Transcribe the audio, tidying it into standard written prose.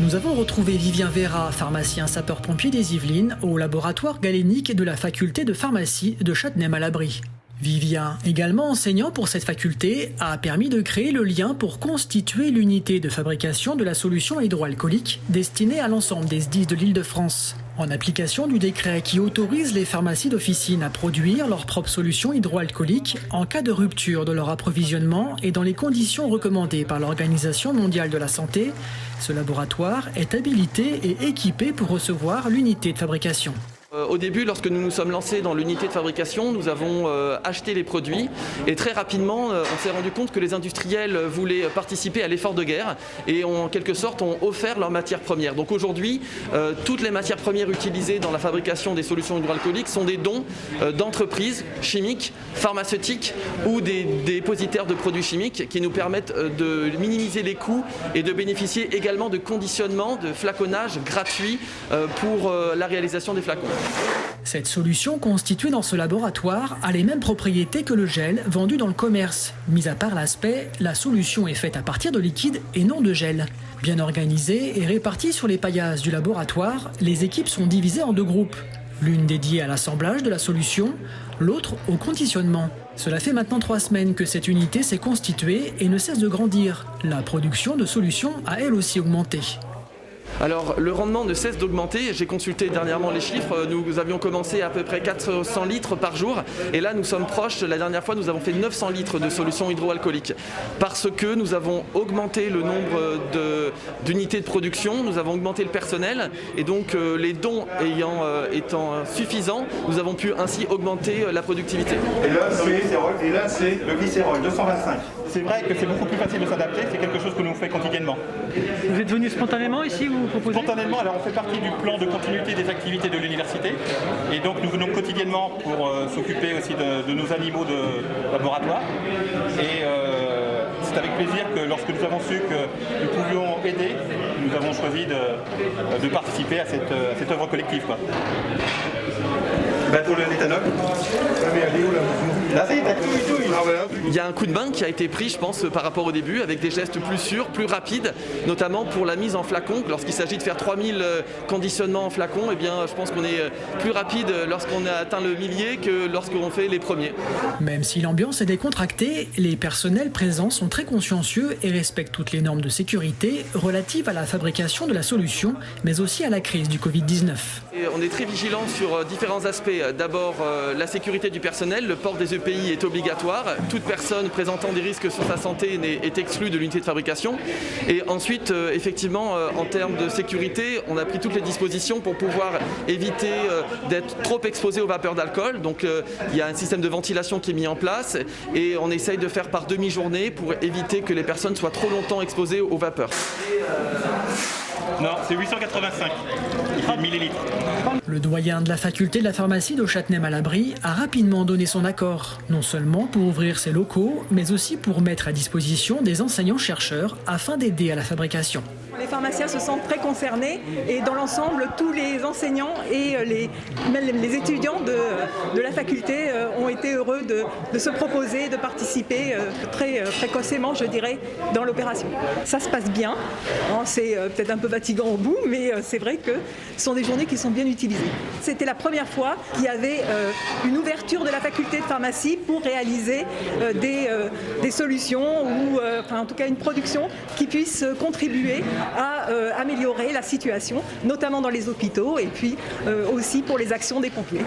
Nous avons retrouvé Vivien Vera, pharmacien sapeur-pompier des Yvelines, au laboratoire galénique de la faculté de pharmacie de Châtenay-Malabry. Vivien, également enseignant pour cette faculté, a permis de créer le lien pour constituer l'unité de fabrication de la solution hydroalcoolique destinée à l'ensemble des SDIS de l'Île-de-France. En application du décret qui autorise les pharmacies d'officine à produire leur propre solution hydroalcoolique en cas de rupture de leur approvisionnement et dans les conditions recommandées par l'Organisation mondiale de la santé, ce laboratoire est habilité et équipé pour recevoir l'unité de fabrication. Au début, lorsque nous nous sommes lancés dans l'unité de fabrication, nous avons acheté les produits et très rapidement, on s'est rendu compte que les industriels voulaient participer à l'effort de guerre et en quelque sorte ont offert leurs matières premières. Donc aujourd'hui, toutes les matières premières utilisées dans la fabrication des solutions hydroalcooliques sont des dons d'entreprises chimiques, pharmaceutiques ou des dépositaires de produits chimiques qui nous permettent de minimiser les coûts et de bénéficier également de conditionnement, de flaconnage gratuit pour la réalisation des flacons. Cette solution constituée dans ce laboratoire a les mêmes propriétés que le gel vendu dans le commerce. Mis à part l'aspect, la solution est faite à partir de liquide et non de gel. Bien organisée et répartie sur les paillasses du laboratoire, les équipes sont divisées en deux groupes. L'une dédiée à l'assemblage de la solution, l'autre au conditionnement. Cela fait maintenant 3 semaines que cette unité s'est constituée et ne cesse de grandir. La production de solutions a elle aussi augmenté. Alors le rendement ne cesse d'augmenter, j'ai consulté dernièrement les chiffres, nous avions commencé à peu près 400 litres par jour et là nous sommes proches, la dernière fois nous avons fait 900 litres de solutions hydroalcooliques parce que nous avons augmenté le nombre d'unités de production, nous avons augmenté le personnel et donc les dons étant suffisants, nous avons pu ainsi augmenter la productivité. Et là c'est le glycérol 225. C'est vrai que c'est beaucoup plus facile de s'adapter, c'est quelque chose que nous faisons quotidiennement. Vous êtes venu spontanément ici, vous proposez ? Spontanément, alors on fait partie du plan de continuité des activités de l'université et donc nous venons quotidiennement pour s'occuper aussi de nos animaux de laboratoire et c'est avec plaisir que lorsque nous avons su que nous pouvions aider, nous avons choisi de participer à cette œuvre collective. Pour l'éthanol. Il y a un coup de main qui a été pris, je pense, par rapport au début, avec des gestes plus sûrs, plus rapides, notamment pour la mise en flacon. Lorsqu'il s'agit de faire 3000 conditionnements en flacon, eh bien, je pense qu'on est plus rapide lorsqu'on a atteint le millier que lorsqu'on fait les premiers. Même si l'ambiance est décontractée, les personnels présents sont très consciencieux et respectent toutes les normes de sécurité relatives à la fabrication de la solution, mais aussi à la crise du Covid-19. Et on est très vigilant sur différents aspects. D'abord, la sécurité du personnel. Le port des EPI est obligatoire. Toute personne présentant des risques sur sa santé est exclue de l'unité de fabrication. Et ensuite, effectivement, en termes de sécurité, on a pris toutes les dispositions pour pouvoir éviter d'être trop exposé aux vapeurs d'alcool. Donc, il y a un système de ventilation qui est mis en place et on essaye de faire par demi-journée pour éviter que les personnes soient trop longtemps exposées aux vapeurs. Non, c'est 885 millilitres. Le doyen de la faculté de la pharmacie de Châtenay-Malabry a rapidement donné son accord, non seulement pour ouvrir ses locaux, mais aussi pour mettre à disposition des enseignants-chercheurs afin d'aider à la fabrication. Les pharmaciens se sentent très concernés et dans l'ensemble, tous les enseignants et même les étudiants de la faculté ont été heureux de se proposer, de participer très précocement, je dirais, dans l'opération. Ça se passe bien, c'est peut-être un peu fatigant au bout, mais c'est vrai que ce sont des journées qui sont bien utilisées. C'était la première fois qu'il y avait une ouverture de la faculté de pharmacie pour réaliser des solutions ou en tout cas une production qui puisse contribuer à améliorer la situation, notamment dans les hôpitaux et puis aussi pour les actions des pompiers.